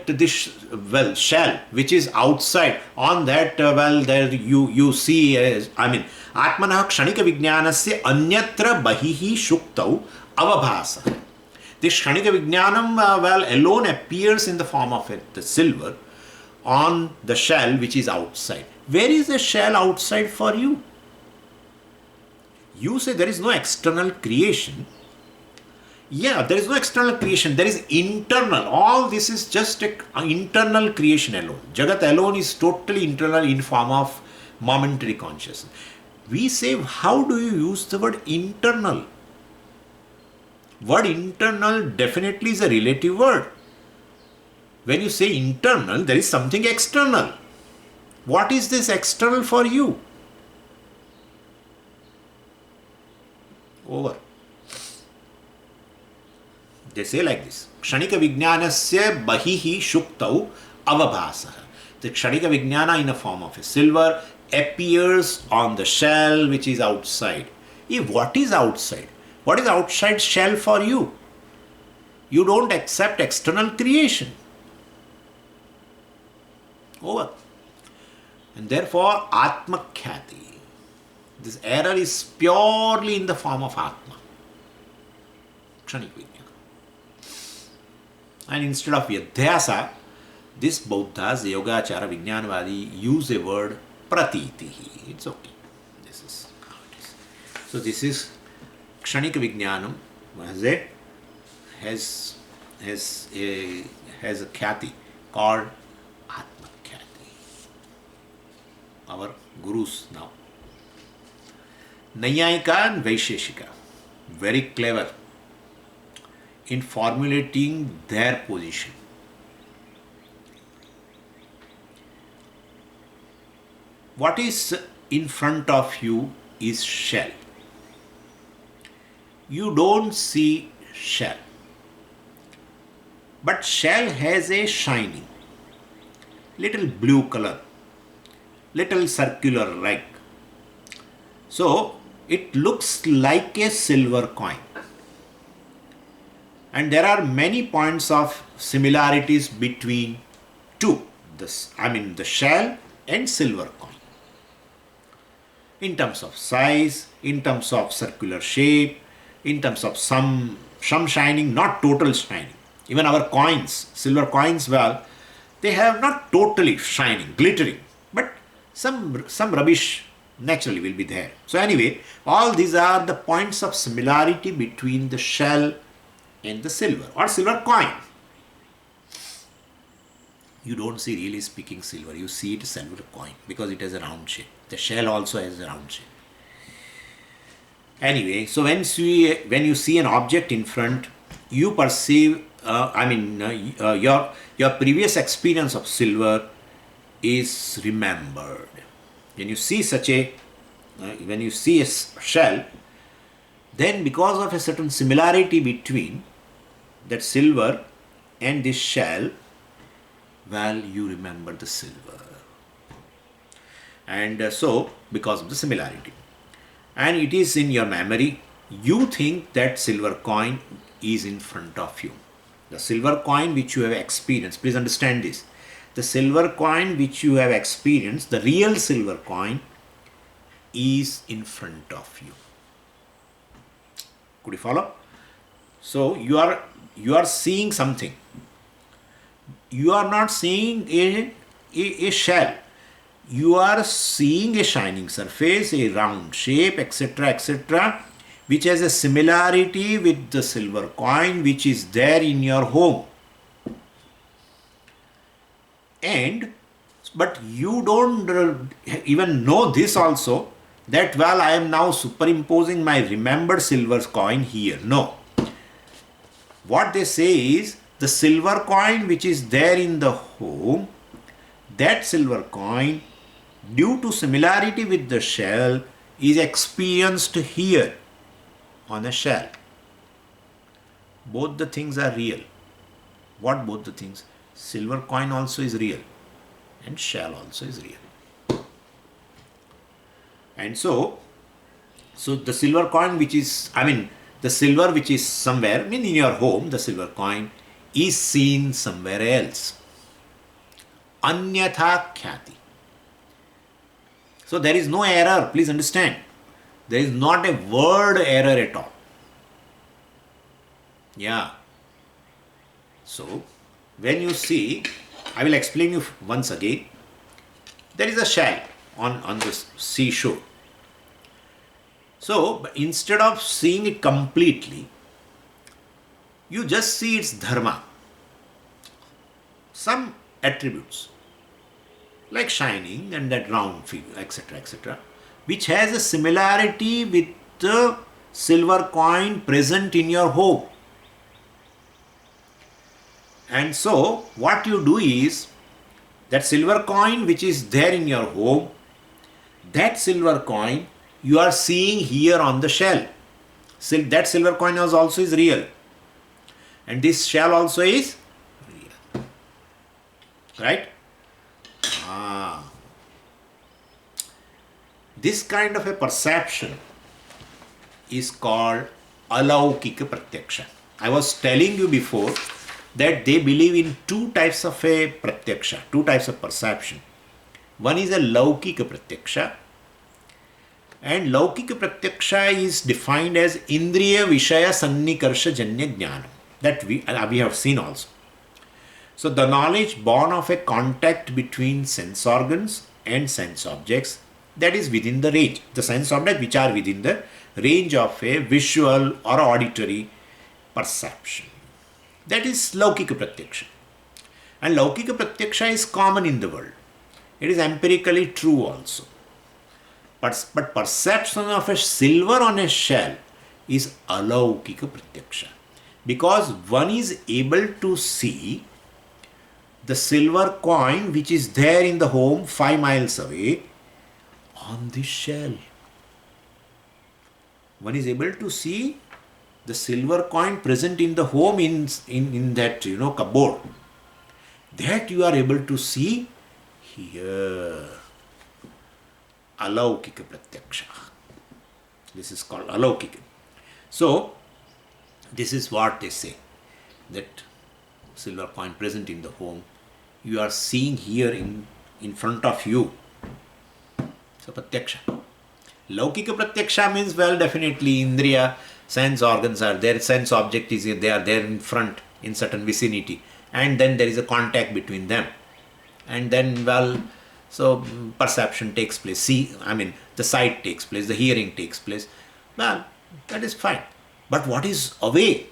this shell which is outside? On that there you see Atmanah Kshanika Vijnanasya Anyatra Bahihi Shuktau Avabhasa. This Kshanika Vijnanam alone appears in the form of the silver on the shell which is outside. Where is the shell outside for you? You say there is no external creation. Yeah, there is no external creation. There is internal. All this is just an internal creation alone. Jagat alone is totally internal in form of momentary consciousness. We say, how do you use the word internal? Word internal definitely is a relative word. When you say internal, there is something external. What is this external for you? Over. They say like this. Kshanika Vijnanasya Bahihi Shuktau Avabhasa. The Kshanika Vijnana in a form of a silver appears on the shell which is outside. What is outside? What is outside shell for you? You don't accept external creation. Over. And therefore Atma Khyati. This error is purely in the form of Atma. Kshanika Vijnana. And instead of Yadhyasa, this Buddhas, Yogachara, Vijnanavadi use a word Pratitihi. It's okay. This is how it is. So this is Kshanika Vijnanam has a Khyati called Atma Khyati. Our gurus now. Nayayika and Vaisheshika, very clever in formulating their position. What is in front of you is shell. You don't see shell. But shell has a shining, little blue color, little circular like. So it looks like a silver coin. And there are many points of similarities between two, the shell and silver coin. In terms of size, in terms of circular shape, in terms of some shining, not total shining. Even our coins, silver coins, they have not totally shining, glittering, but some rubbish naturally will be there. So anyway, all these are the points of similarity between the shell and the silver or silver coin. You don't see, really speaking, silver. You see it silver coin because it has a round shape. The shell also has a round shape. Anyway, so when you see an object in front, you perceive, your previous experience of silver is remembered. When you see a shell, then because of a certain similarity between that silver and this shell, you remember the silver. And so, because of the similarity. And it is in your memory, You think that silver coin is in front of you. The silver coin which you have experienced, please understand this. The silver coin which you have experienced, the real silver coin, is in front of you. Could you follow? So you are seeing something. You are not seeing a shell. You are seeing a shining surface, a round shape, etc., etc., which has a similarity with the silver coin which is there in your home. And but you don't even know this also, that well, I am now superimposing my remembered silver coin here. No. What they say is the silver coin which is there in the home, that silver coin, due to similarity with the shell, is experienced here on a shell. Both the things are real. What both the things? Silver coin also is real and shell also is real. And so the silver coin which is, the silver which is somewhere, in your home, the silver coin is seen somewhere else. Anyatha khyati. So there is no error, please understand. There is not a word error at all. Yeah. So when you see, I will explain you once again. There is a shell on the seashore. So instead of seeing it completely, you just see its dharma, some attributes like shining and that round figure, etc., etc., which has a similarity with the silver coin present in your home. And so what you do is, that silver coin which is there in your home, that silver coin you are seeing here on the shell. That silver coin also is real. And this shell also is real. Right? This kind of a perception is called alaukika pratyaksha. I was telling you before that they believe in two types of a pratyaksha, two types of perception. One is a laukika pratyaksha, and laukika pratyaksha is defined as indriya vishaya sannikarsha janya jnana, that we have seen also. So the knowledge born of a contact between sense organs and sense objects, that is within the range. The sense objects which are within the range of a visual or auditory perception. That is laukika pratyaksha. And laukika pratyaksha is common in the world. It is empirically true also. But perception of a silver on a shell is alaukika pratyaksha. Because one is able to see the silver coin which is there in the home 5 miles away on this shell. One is able to see the silver coin present in the home in that cupboard. That you are able to see here. Alaukika pratyaksha. This is called alaukika. So this is what they say, that silver coin present in the home, you are seeing here in front of you. So pratyaksha. Laukika pratyaksha means, well, definitely indriya, sense organs are there, sense object is they are there in front, in certain vicinity, and then there is a contact between them, and then, well, so perception takes place. The sight takes place, the hearing takes place. Well, that is fine. But what is away?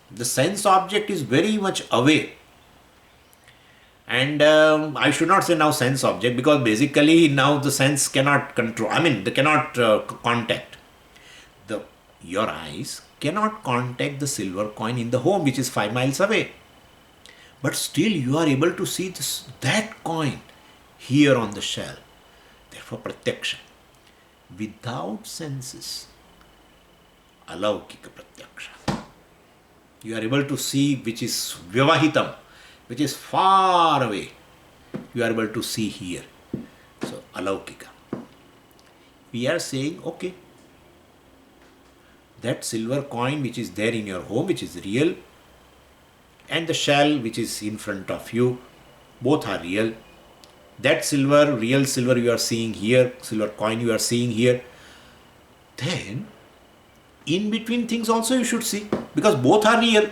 The sense object is very much away. And I should not say now sense object, because basically now the sense cannot control, they cannot contact. Your eyes cannot contact the silver coin in the home which is 5 miles away. But still you are able to see that coin here on the shell. Therefore pratyaksha. Without senses, alaukika pratyaksha. You are able to see which is vyavahitam, which is far away. You are able to see here. So alaukika. We are saying, okay, That silver coin which is there in your home, which is real, and the shell which is in front of you, both are real. That silver, real silver you are seeing here, silver coin you are seeing here, then in between things also you should see, because both are real.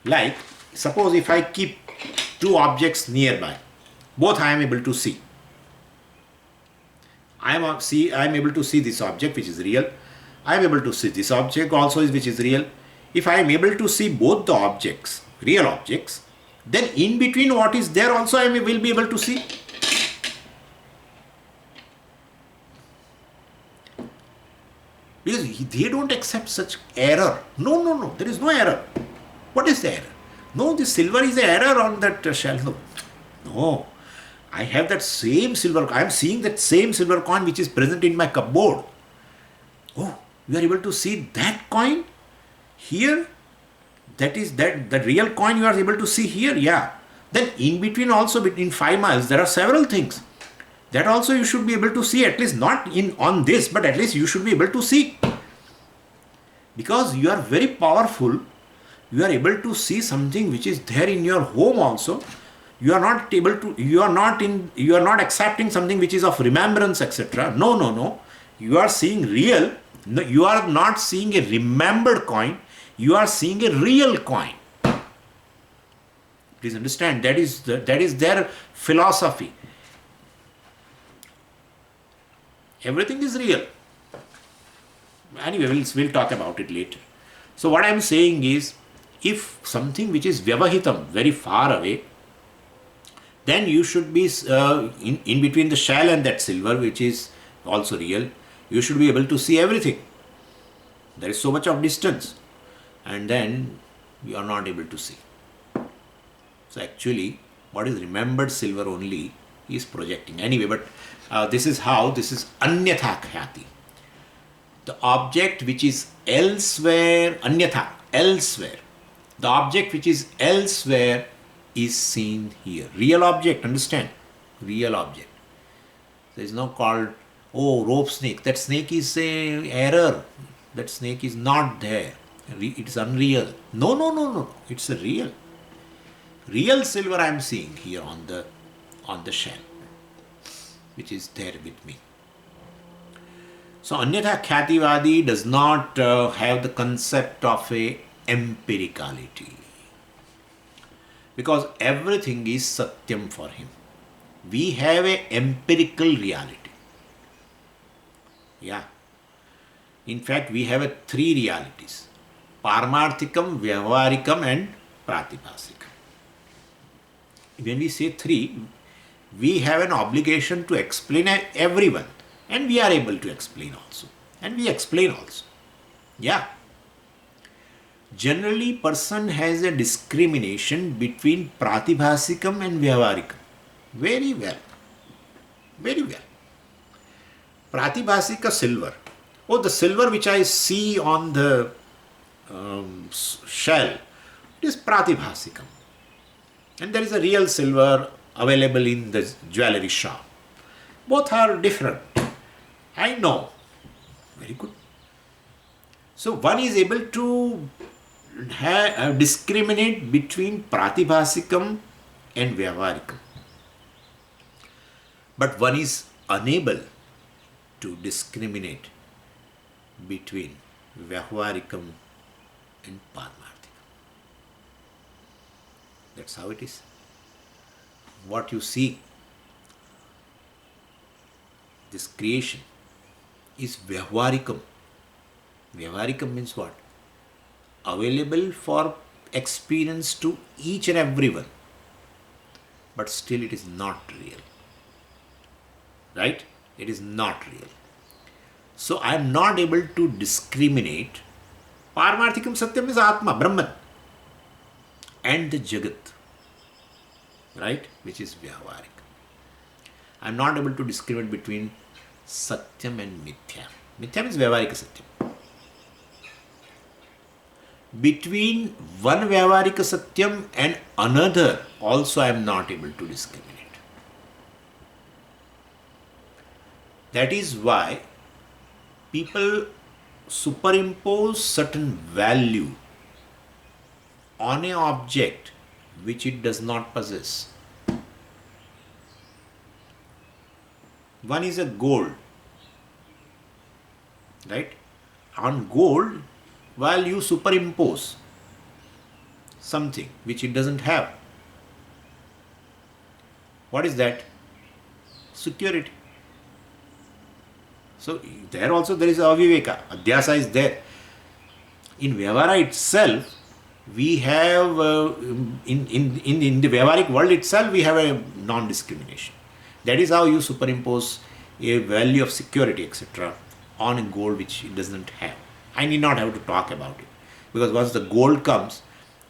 Like, suppose if I keep two objects nearby, both I am able to see. I am able to see this object which is real. I am able to see this object also which is real. If I am able to see both the objects, real objects, then in between what is there also I will be able to see. Because they don't accept such error. No, there is no error. What is the error? No, the silver is the error on that shell. No. I have that same silver, I am seeing that same silver coin which is present in my cupboard. Oh, you are able to see that coin here? That is the real coin you are able to see here? Yeah. Then in between also, between 5 miles, there are several things. That also you should be able to see, at least not on this, but at least you should be able to see. Because you are very powerful, you are able to see something which is there in your home also. You are not able to, you are not accepting something which is of remembrance, etc. No. You are seeing real. No, you are not seeing a remembered coin. You are seeing a real coin. Please understand, that is their philosophy. Everything is real. Anyway, we'll talk about it later. So what I am saying is, if something which is vyavahitam, very far away, then you should be in between the shell and that silver which is also real, you should be able to see everything. There is so much of distance, and then you are not able to see. So actually what is remembered silver only is projecting. Anyway, but this is anyatha khyati. The object which is elsewhere, anyatha, elsewhere. The object which is elsewhere is seen here. Real object, understand? Real object. There is no called, oh, rope snake. That snake is a error. That snake is not there. It is unreal. No. It's a real. Real silver I am seeing here on the shell, which is there with me. So Anyatha Khyativadi does not have the concept of a empiricality, because everything is satyam for him. We have a empirical reality. Yeah. In fact, we have three realities: Paramarthikam, Vyavaharikam and Pratibhasikam. When we say three, we have an obligation to explain everyone, and we are able to explain also, and we explain also. Yeah. Generally, person has a discrimination between Pratibhasikam and Vyavaharikam. Very well. Very well. Pratibhasika silver. Oh, the silver which I see on the shell, it is Pratibhasikam. And there is a real silver available in the jewelry shop. Both are different. I know. Very good. So one is able to discriminate between Pratibhasikam and Vyavaharikam. But one is unable to discriminate between Vyavaharikam and Paramarthikam. That's how it is. What you see, this creation, is Vyavaharikam. Vyavaharikam means what? Available for experience to each and everyone. But still it is not real. Right? It is not real. So I am not able to discriminate. Paramarthikam Satyam is Atma, Brahman, and the Jagat, right? Which is Vyavaharik. I am not able to discriminate between Satyam and Mithya. Mithya means Vyavaharika Satyam. Between one Vyavaharika Satyam and another also I am not able to discriminate. That is why people superimpose certain value on a object which it does not possess. One is a gold, right? On gold, while you superimpose something which it doesn't have. What is that? Security. So there also there is aviveka, adhyasa is there. In Vyavahara itself, we have, in the Vyavaharic world itself, we have a non-discrimination. That is how you superimpose a value of security, etc., on a gold which it doesn't have. I need not have to talk about it. Because once the gold comes,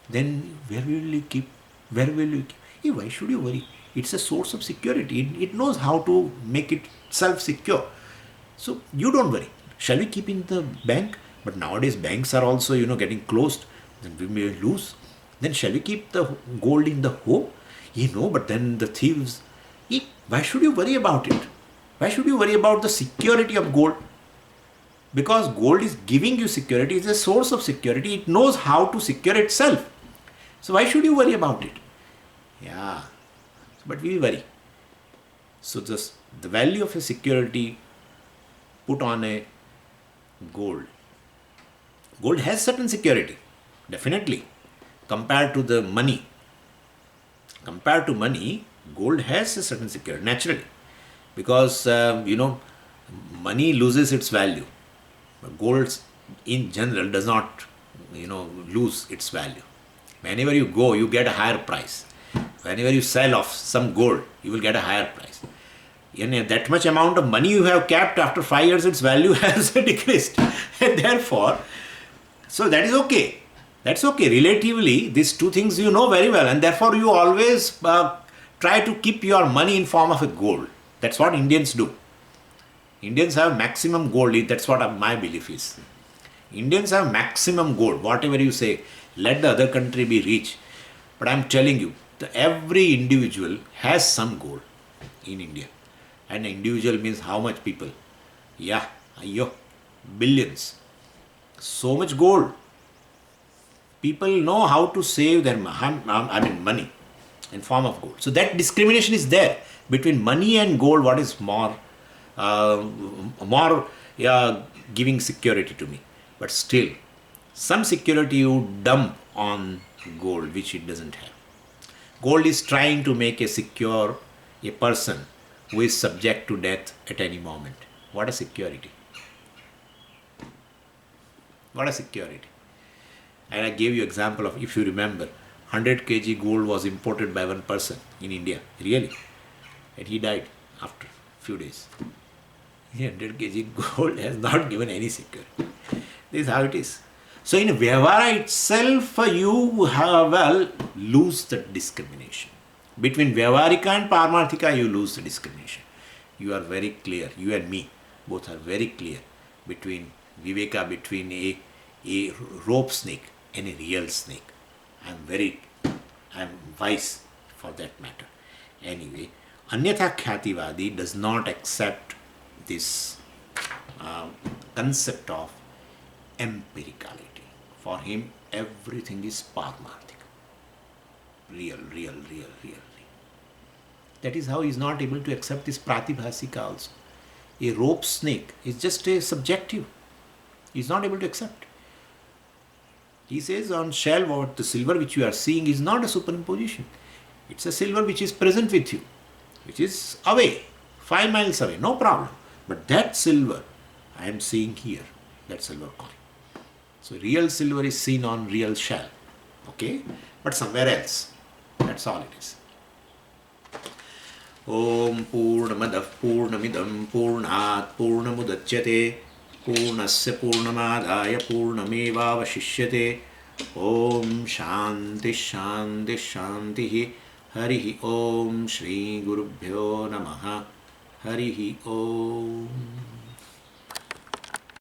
then where will you keep? Where will you keep? Hey, why should you worry? It's a source of security. It knows how to make it self-secure. So you don't worry. Shall we keep in the bank? But nowadays banks are also, getting closed. Then we may lose. Then shall we keep the gold in the home? But then the thieves. Why should you worry about it? Why should you worry about the security of gold? Because gold is giving you security. It's a source of security. It knows how to secure itself. So why should you worry about it? Yeah. But we worry. So the value of a security put on a gold. Gold has certain security, definitely, compared to the money. Compared to money, gold has a certain security, naturally, because, money loses its value. But gold in general does not, lose its value. Whenever you go, you get a higher price. Whenever you sell off some gold, you will get a higher price. That much amount of money you have kept, after 5 years, its value has decreased. And therefore, so that is okay. That's okay. Relatively, these two things you know very well. And therefore, you always try to keep your money in form of a gold. That's what Indians do. Indians have maximum gold. That's what my belief is. Indians have maximum gold. Whatever you say, let the other country be rich. But I'm telling you, every individual has some gold in India. And individual means how much people? Yeah, billions. So much gold. People know how to save their money in form of gold. So that discrimination is there between money and gold. What is more giving security to me? But still, some security you dump on gold which it doesn't have. Gold is trying to make a person who is subject to death at any moment. What a security. What a security. And I gave you example of, if you remember, 100 kg gold was imported by one person in India, really. And he died after a few days. 100 kg gold has not given any security. This is how it is. So in Vyavahara itself, you lose the discrimination. Between Vyavaharika and Paramarthika, you lose the discrimination. You are very clear, you and me, both are very clear between Viveka, between a rope snake and a real snake. I am wise for that matter. Anyway, Anyatha Khyativadi does not accept this concept of empiricality. For him, everything is Paramarthika. Real. That is how he is not able to accept this Pratibhasika also. A rope snake is just a subjective. He is not able to accept. He says on shell, what the silver which you are seeing is not a superimposition. It's a silver which is present with you, which is away, 5 miles away, no problem. But that silver I am seeing here, that silver coin. So real silver is seen on real shell, okay? But somewhere else. That's all it is. Om Purnamadah Purnamidam Purnat Purnamudachyate Purnasya Purnamadaya Purnamevavashishyate. Om Shanti Shanti Shanti Harihi Om Shri Gurubhyo Namaha Harihi Om.